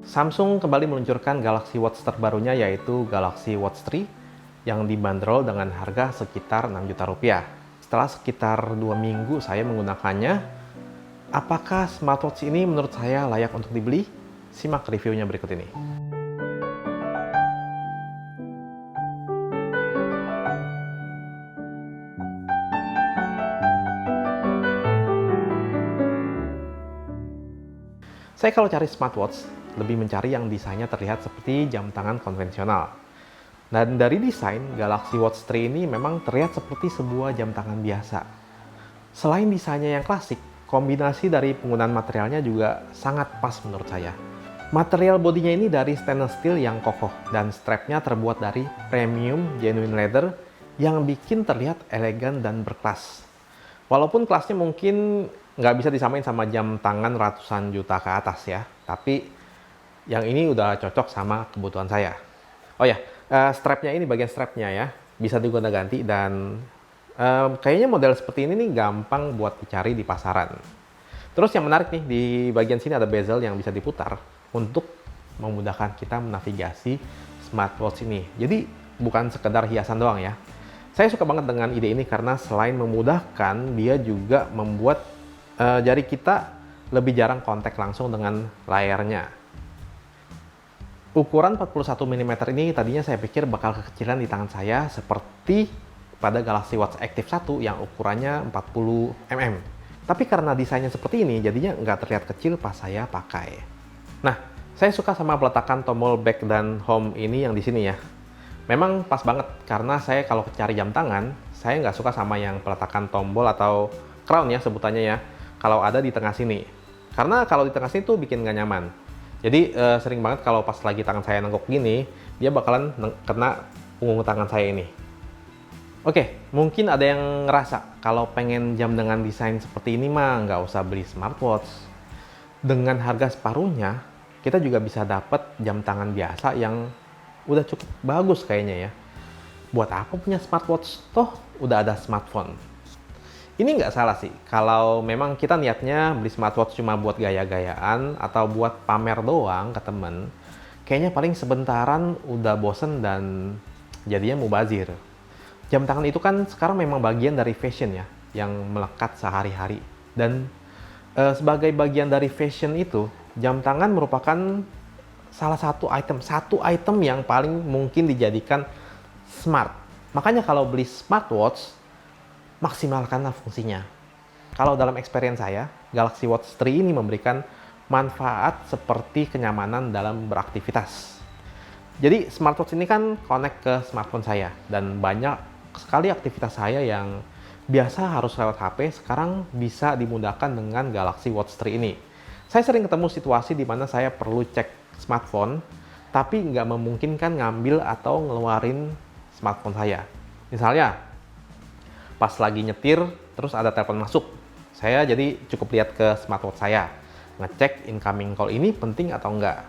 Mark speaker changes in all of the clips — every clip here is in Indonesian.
Speaker 1: Samsung kembali meluncurkan Galaxy Watch terbarunya yaitu Galaxy Watch 3 yang dibanderol dengan harga sekitar 6 juta rupiah. Setelah sekitar 2 minggu saya menggunakannya, apakah smartwatch ini menurut saya layak untuk dibeli? Simak reviewnya berikut ini. Saya kalau cari smartwatch, lebih mencari yang desainnya terlihat seperti jam tangan konvensional. Dan dari desain, Galaxy Watch 3 ini memang terlihat seperti sebuah jam tangan biasa. Selain desainnya yang klasik, kombinasi dari penggunaan materialnya juga sangat pas menurut saya. Material bodinya ini dari stainless steel yang kokoh, dan strapnya terbuat dari premium genuine leather yang bikin terlihat elegan dan berkelas. Walaupun kelasnya mungkin nggak bisa disamain sama jam tangan ratusan juta ke atas ya, tapi yang ini udah cocok sama kebutuhan saya. Oh ya, strapnya ini bagian strapnya ya, bisa digonta-ganti dan kayaknya model seperti ini nih gampang buat dicari di pasaran. Terus yang menarik nih, di bagian sini ada bezel yang bisa diputar untuk memudahkan kita menavigasi smartwatch ini. Jadi bukan sekedar hiasan doang ya. Saya suka banget dengan ide ini karena selain memudahkan, dia juga membuat jari kita lebih jarang kontak langsung dengan layarnya. Ukuran 41 mm ini tadinya saya pikir bakal kekecilan di tangan saya seperti pada Galaxy Watch Active 1 yang ukurannya 40 mm. Tapi karena desainnya seperti ini, jadinya nggak terlihat kecil pas saya pakai. Nah, saya suka sama peletakan tombol back dan home ini yang di sini ya. Memang pas banget karena saya kalau cari jam tangan, saya nggak suka sama yang peletakan tombol atau crown ya sebutannya ya, kalau ada di tengah sini. Karena kalau di tengah sini tuh bikin nggak nyaman. Jadi sering banget kalau pas lagi tangan saya nengkok gini, dia bakalan kena punggung tangan saya ini. Oke, mungkin ada yang ngerasa kalau pengen jam dengan desain seperti ini mah nggak usah beli smartwatch. Dengan harga separuhnya, kita juga bisa dapat jam tangan biasa yang udah cukup bagus kayaknya ya. Buat apa punya smartwatch? Toh udah ada smartphone. Ini nggak salah sih, kalau memang kita niatnya beli smartwatch cuma buat gaya-gayaan atau buat pamer doang ke temen, kayaknya paling sebentaran udah bosen dan jadinya mubazir. Jam tangan itu kan sekarang memang bagian dari fashion ya, yang melekat sehari-hari. Dan sebagai bagian dari fashion itu, jam tangan merupakan salah satu item yang paling mungkin dijadikan smart. Makanya kalau beli smartwatch, maksimalkanlah fungsinya. Kalau dalam experience saya, Galaxy Watch 3 ini memberikan manfaat seperti kenyamanan dalam beraktivitas. Jadi smartwatch ini kan connect ke smartphone saya, dan banyak sekali aktivitas saya yang biasa harus lewat HP, sekarang bisa dimudahkan dengan Galaxy Watch 3 ini. Saya sering ketemu situasi di mana saya perlu cek smartphone, tapi nggak memungkinkan ngambil atau ngeluarin smartphone saya. Misalnya, pas lagi nyetir, terus ada telepon masuk. Saya jadi cukup lihat ke smartwatch saya, ngecek incoming call ini penting atau enggak.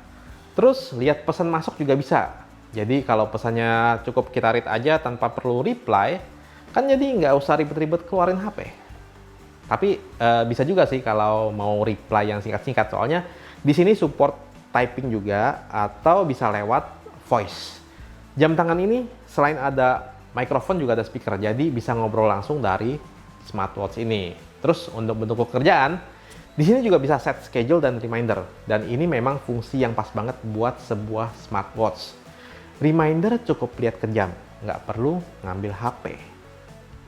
Speaker 1: Terus lihat pesan masuk juga bisa. Jadi kalau pesannya cukup kita read aja tanpa perlu reply, kan jadi nggak usah ribet-ribet keluarin HP. Tapi bisa juga sih kalau mau reply yang singkat-singkat, soalnya di sini support typing juga atau bisa lewat voice. Jam tangan ini selain ada mikrofon juga ada speaker, jadi bisa ngobrol langsung dari smartwatch ini. Terus untuk bentuk pekerjaan, di sini juga bisa set schedule dan reminder. Dan ini memang fungsi yang pas banget buat sebuah smartwatch. Reminder cukup lihat ke jam, nggak perlu ngambil HP.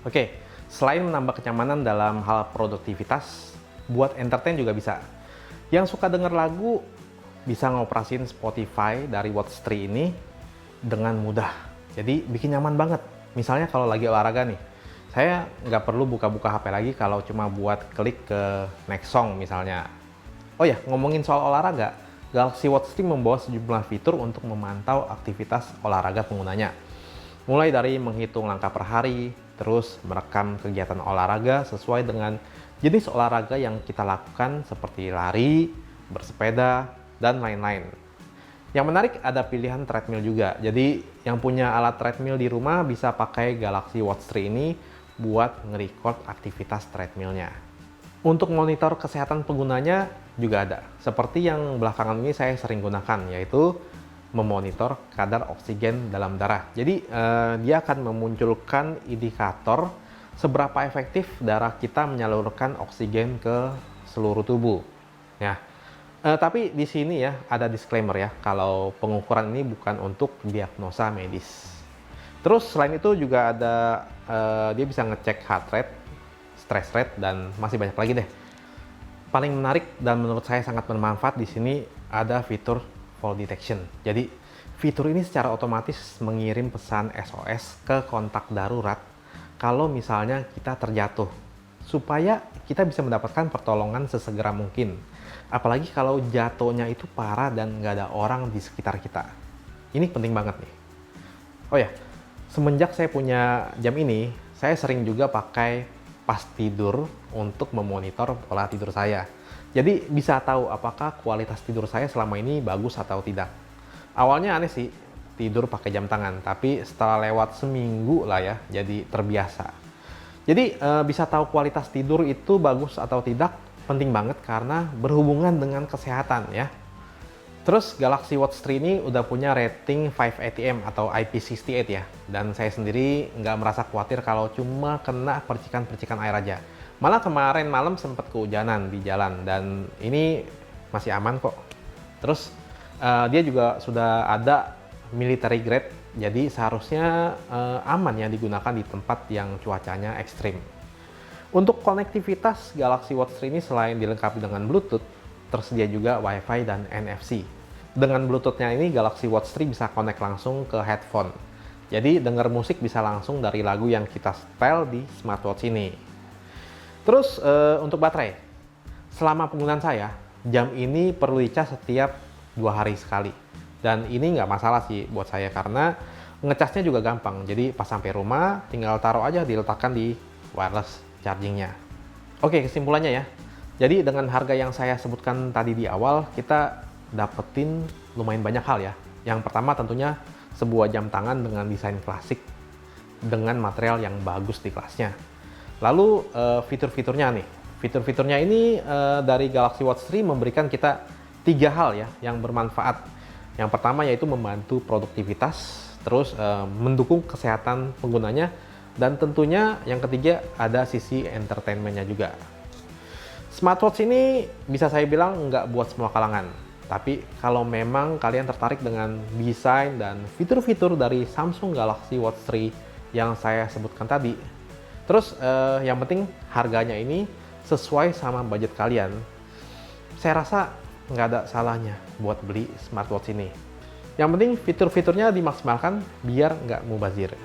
Speaker 1: Oke, selain menambah kenyamanan dalam hal produktivitas, buat entertain juga bisa. Yang suka denger lagu, bisa ngoperasin Spotify dari Watch 3 ini dengan mudah. Jadi bikin nyaman banget. Misalnya kalau lagi olahraga nih, saya nggak perlu buka-buka HP lagi kalau cuma buat klik ke next song misalnya. Oh ya, ngomongin soal olahraga, Galaxy Watch 3 membawa sejumlah fitur untuk memantau aktivitas olahraga penggunanya. Mulai dari menghitung langkah per hari, terus merekam kegiatan olahraga sesuai dengan jenis olahraga yang kita lakukan seperti lari, bersepeda, dan lain-lain. Yang menarik ada pilihan treadmill juga. Jadi yang punya alat treadmill di rumah bisa pakai Galaxy Watch 3 ini buat nge-record aktivitas treadmillnya. Untuk monitor kesehatan penggunanya juga ada. Seperti yang belakangan ini saya sering gunakan, yaitu memonitor kadar oksigen dalam darah. Jadi dia akan memunculkan indikator seberapa efektif darah kita menyalurkan oksigen ke seluruh tubuh. Ya, tapi di sini ya ada disclaimer ya, kalau pengukuran ini bukan untuk diagnosa medis. Terus selain itu juga ada dia bisa ngecek heart rate, stress rate, dan masih banyak lagi deh. Paling menarik dan menurut saya sangat bermanfaat di sini ada fitur fall detection. Jadi fitur ini secara otomatis mengirim pesan SOS ke kontak darurat kalau misalnya kita terjatuh, supaya kita bisa mendapatkan pertolongan sesegera mungkin. Apalagi kalau jatuhnya itu parah dan nggak ada orang di sekitar kita. Ini penting banget nih. Oh ya, semenjak saya punya jam ini, saya sering juga pakai pas tidur untuk memonitor pola tidur saya. Jadi bisa tahu apakah kualitas tidur saya selama ini bagus atau tidak. Awalnya aneh sih tidur pakai jam tangan, tapi setelah lewat seminggu lah ya, jadi terbiasa. Jadi bisa tahu kualitas tidur itu bagus atau tidak penting banget karena berhubungan dengan kesehatan ya. Terus Galaxy Watch 3 ini udah punya rating 5 ATM atau IP68 ya. Dan saya sendiri nggak merasa khawatir kalau cuma kena percikan-percikan air aja. Malah kemarin malam sempat kehujanan di jalan dan ini masih aman kok. Terus dia juga sudah ada military grade, jadi seharusnya aman ya digunakan di tempat yang cuacanya ekstrim. Untuk konektivitas Galaxy Watch 3 ini selain dilengkapi dengan Bluetooth, tersedia juga Wi-Fi dan NFC. Dengan Bluetooth-nya ini Galaxy Watch 3 bisa connect langsung ke headphone. Jadi dengar musik bisa langsung dari lagu yang kita setel di smartwatch ini. Terus untuk baterai, selama penggunaan saya, jam ini perlu dicas setiap 2 hari sekali. Dan ini nggak masalah sih buat saya karena ngecasnya juga gampang. Jadi pas sampai rumah tinggal taruh aja, diletakkan di wireless chargingnya. Oke, kesimpulannya ya. Jadi dengan harga yang saya sebutkan tadi di awal, kita dapetin lumayan banyak hal ya. Yang pertama tentunya sebuah jam tangan dengan desain klasik dengan material yang bagus di kelasnya. Lalu fitur-fiturnya nih. Fitur-fiturnya ini dari Galaxy Watch 3 memberikan kita 3 hal ya yang bermanfaat. Yang pertama yaitu membantu produktivitas, terus mendukung kesehatan penggunanya, dan tentunya yang ketiga ada sisi entertainment-nya juga. Smartwatch ini bisa saya bilang nggak buat semua kalangan. Tapi kalau memang kalian tertarik dengan desain dan fitur-fitur dari Samsung Galaxy Watch 3 yang saya sebutkan tadi, terus yang penting harganya ini sesuai sama budget kalian, saya rasa nggak ada salahnya buat beli smartwatch ini. Yang penting fitur-fiturnya dimaksimalkan biar nggak mubazir.